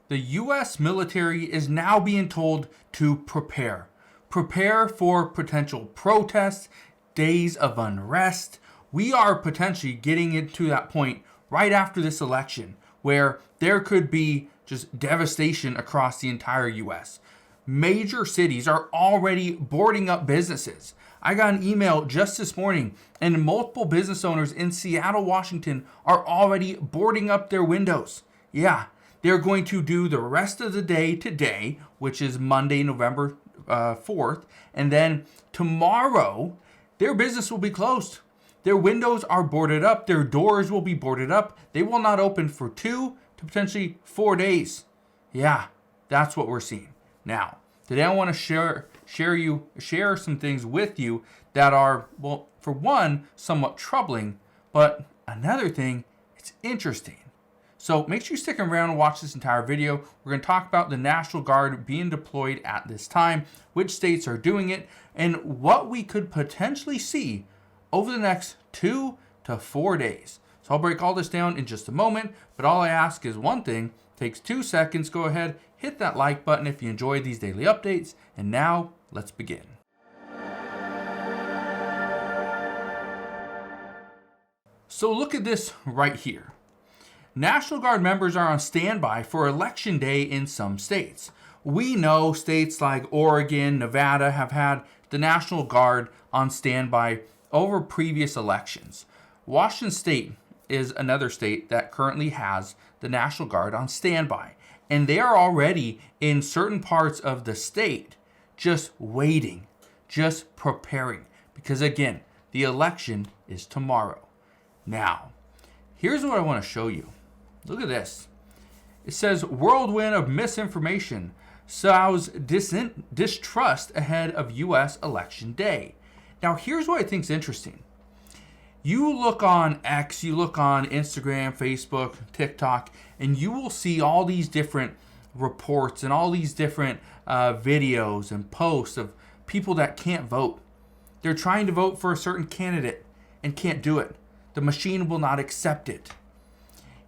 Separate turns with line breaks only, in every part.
the U.S. military is now being told to prepare. Prepare for potential protests, days of unrest. We are potentially getting into that point right after this election where there could be just devastation across the entire U.S. Major cities are already boarding up businesses. I got an email just this morning, and multiple business owners in Seattle, Washington are already boarding up their windows. Yeah, they're going to do the rest of the day today, which is Monday, November 4th, and then tomorrow, their business will be closed. Their windows are boarded up. Their doors will be boarded up. They will not open for 2 to potentially 4 days. Yeah, that's what we're seeing. Now, today I want to share some things with you that are, well, for one, somewhat troubling, but another thing, it's interesting. So make sure you stick around and watch this entire video. We're going to talk about the National Guard being deployed at this time, which states are doing it, and what we could potentially see over the next 2 to 4 days. So I'll break all this down in just a moment, but all I ask is one thing. Takes 2 seconds. Go ahead, hit that like button if you enjoy these daily updates, and now let's begin. So look at this right here. National Guard members are on standby for Election Day in some states. We know states like Oregon, Nevada have had the National Guard on standby over previous elections. Washington State is another state that currently has the National Guard on standby, and they are already in certain parts of the state just waiting, just preparing, because again, the election is tomorrow. Now, here's what I want to show you. Look at this. It says, whirlwind of misinformation sows distrust ahead of U.S. Election Day. Now, here's what I think is interesting. You look on X, you look on Instagram, Facebook, TikTok, and you will see all these different reports and all these different videos and posts of people that can't vote. They're trying to vote for a certain candidate and can't do it. The machine will not accept it.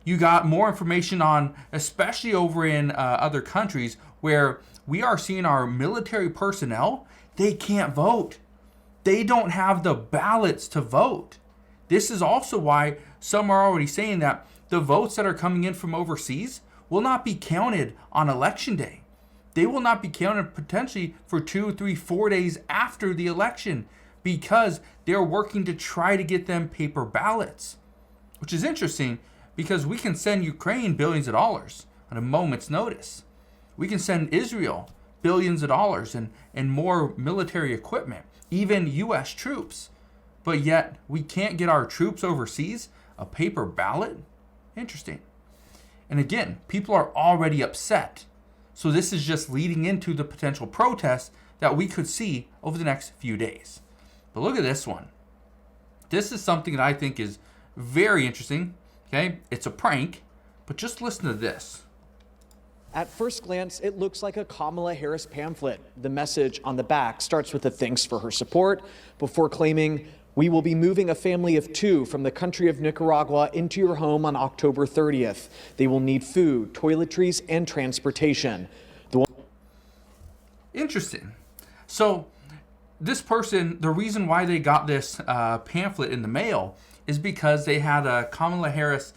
You got more information on, especially over in other countries, where we are seeing our military personnel, they can't vote. They don't have the ballots to vote. This is also why some are already saying that the votes that are coming in from overseas will not be counted on Election Day. They will not be counted potentially for 2, 3, 4 days after the election because they're working to try to get them paper ballots, which is interesting because we can send Ukraine billions of dollars at a moment's notice. We can send Israel billions of dollars and more military equipment, even U.S. troops. But yet we can't get our troops overseas a paper ballot? Interesting. And again, people are already upset. So this is just leading into the potential protests that we could see over the next few days. But look at this one. This is something that I think is very interesting. Okay, it's a prank, but just listen to this.
At first glance, it looks like a Kamala Harris pamphlet. The message on the back starts with a thanks for her support before claiming, "We will be moving a family of 2 from the country of Nicaragua into your home on October 30th. They will need food, toiletries, and transportation."
Interesting. So this person, the reason why they got this pamphlet in the mail is because they had a Kamala Harris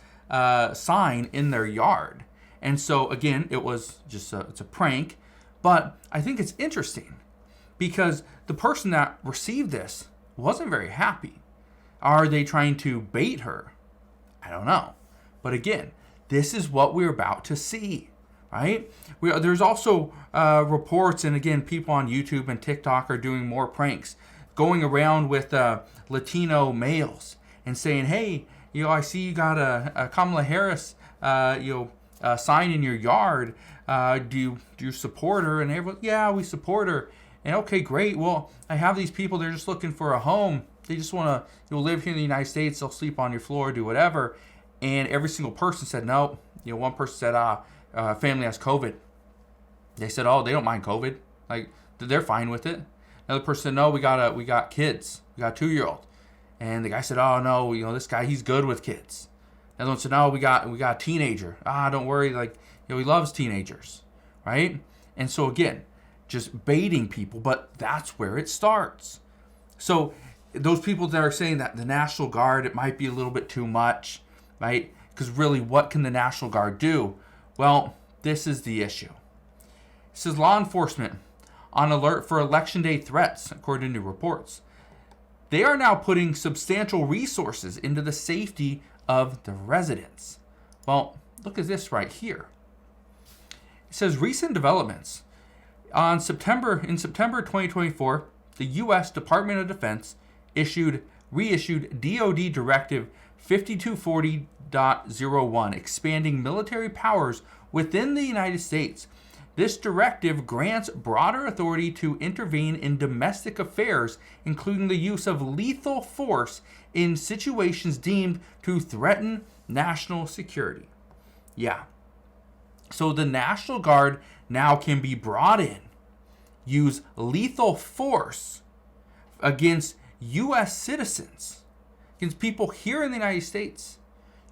sign in their yard. And so again, it was just it's a prank, but I think it's interesting because the person that received this wasn't very happy. Are they trying to bait her? I don't know. But again, this is what we're about to see, right? There's also reports, and again, people on YouTube and TikTok are doing more pranks, going around with Latino males and saying, "Hey, I see you got a Kamala Harris, sign in your yard. Do you support her?" And everyone, "Yeah, we support her." And okay, great. Well, I have these people. They're just looking for a home. They just want to live here in the United States. They'll sleep on your floor, do whatever. And every single person said no. One person said, "Family has COVID." They said, "Oh, they don't mind COVID. Like they're fine with it." Another person said, "No, we got kids. We got a 2-year-old." And the guy said, "Oh no, this guy, he's good with kids." Another one said, "No, we got a teenager. Don't worry, like He loves teenagers, right? And so again, just baiting people, but that's where it starts. So those people that are saying that the National Guard, it might be a little bit too much, right? Because really, what can the National Guard do? Well, this is the issue. It says law enforcement on alert for election day threats, according to new reports. They are now putting substantial resources into the safety of the residents. Well, look at this right here. It says recent developments. In September 2024, the U.S. Department of Defense reissued DoD Directive 5240.01, expanding military powers within the United States. This directive grants broader authority to intervene in domestic affairs, including the use of lethal force in situations deemed to threaten national security. Yeah. So the National Guard now can be brought in, use lethal force against U.S. citizens, against people here in the United States,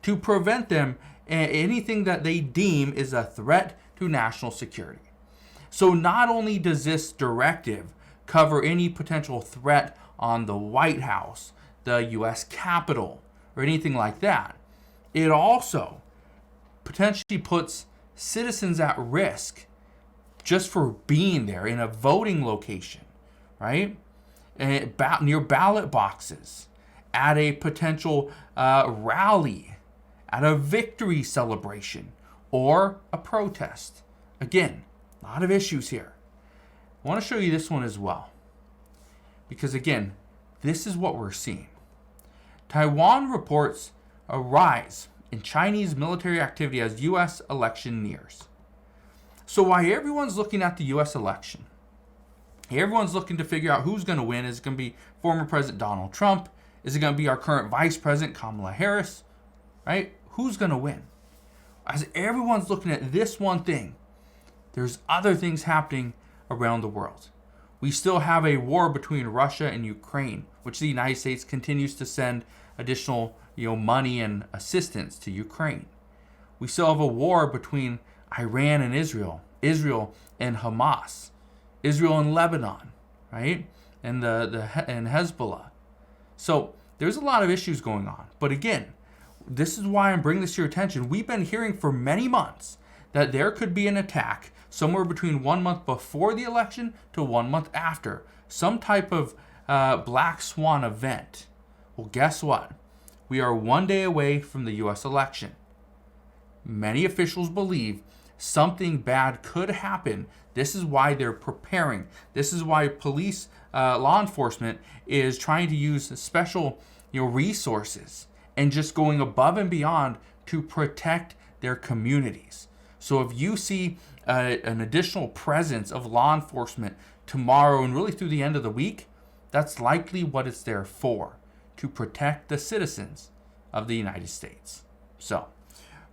to prevent them anything that they deem is a threat to national security. So not only does this directive cover any potential threat on the White House, the U.S. Capitol, or anything like that, it also potentially puts citizens at risk just for being there in a voting location, right? Near ballot boxes, at a potential rally, at a victory celebration, or a protest. Again, a lot of issues here. I want to show you this one as well. Because again, this is what we're seeing. Taiwan reports a rise in Chinese military activity as U.S. election nears. So while everyone's looking at the U.S. election, everyone's looking to figure out who's going to win. Is it going to be former President Donald Trump? Is it going to be our current Vice President Kamala Harris? Right? Who's going to win? As everyone's looking at this one thing, there's other things happening around the world. We still have a war between Russia and Ukraine, which the United States continues to send additional, money and assistance to Ukraine. We still have a war between Iran and Israel, Israel and Hamas, Israel and Lebanon, right? And and Hezbollah. So there's a lot of issues going on. But again, this is why I'm bringing this to your attention. We've been hearing for many months that there could be an attack somewhere between 1 month before the election to 1 month after. Some type of black swan event. Well, guess what? We are 1 day away from the U.S. election. Many officials believe something bad could happen. This is why they're preparing. This is why police, law enforcement is trying to use special resources and just going above and beyond to protect their communities. So if you see an additional presence of law enforcement tomorrow and really through the end of the week, that's likely what it's there for, to protect the citizens of the United States. So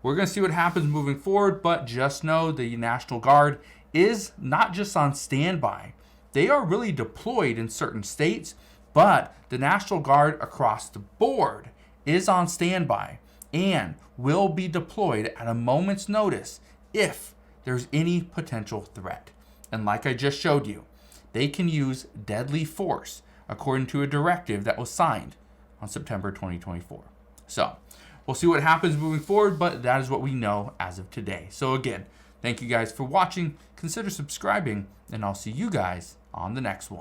we're going to see what happens moving forward, but just know the National Guard is not just on standby. They are really deployed in certain states, but the National Guard across the board is on standby and will be deployed at a moment's notice if there's any potential threat. And like I just showed you, they can use deadly force according to a directive that was signed on September 2024. So we'll see what happens moving forward, but that is what we know as of today. So again, thank you guys for watching. Consider subscribing, and I'll see you guys on the next one.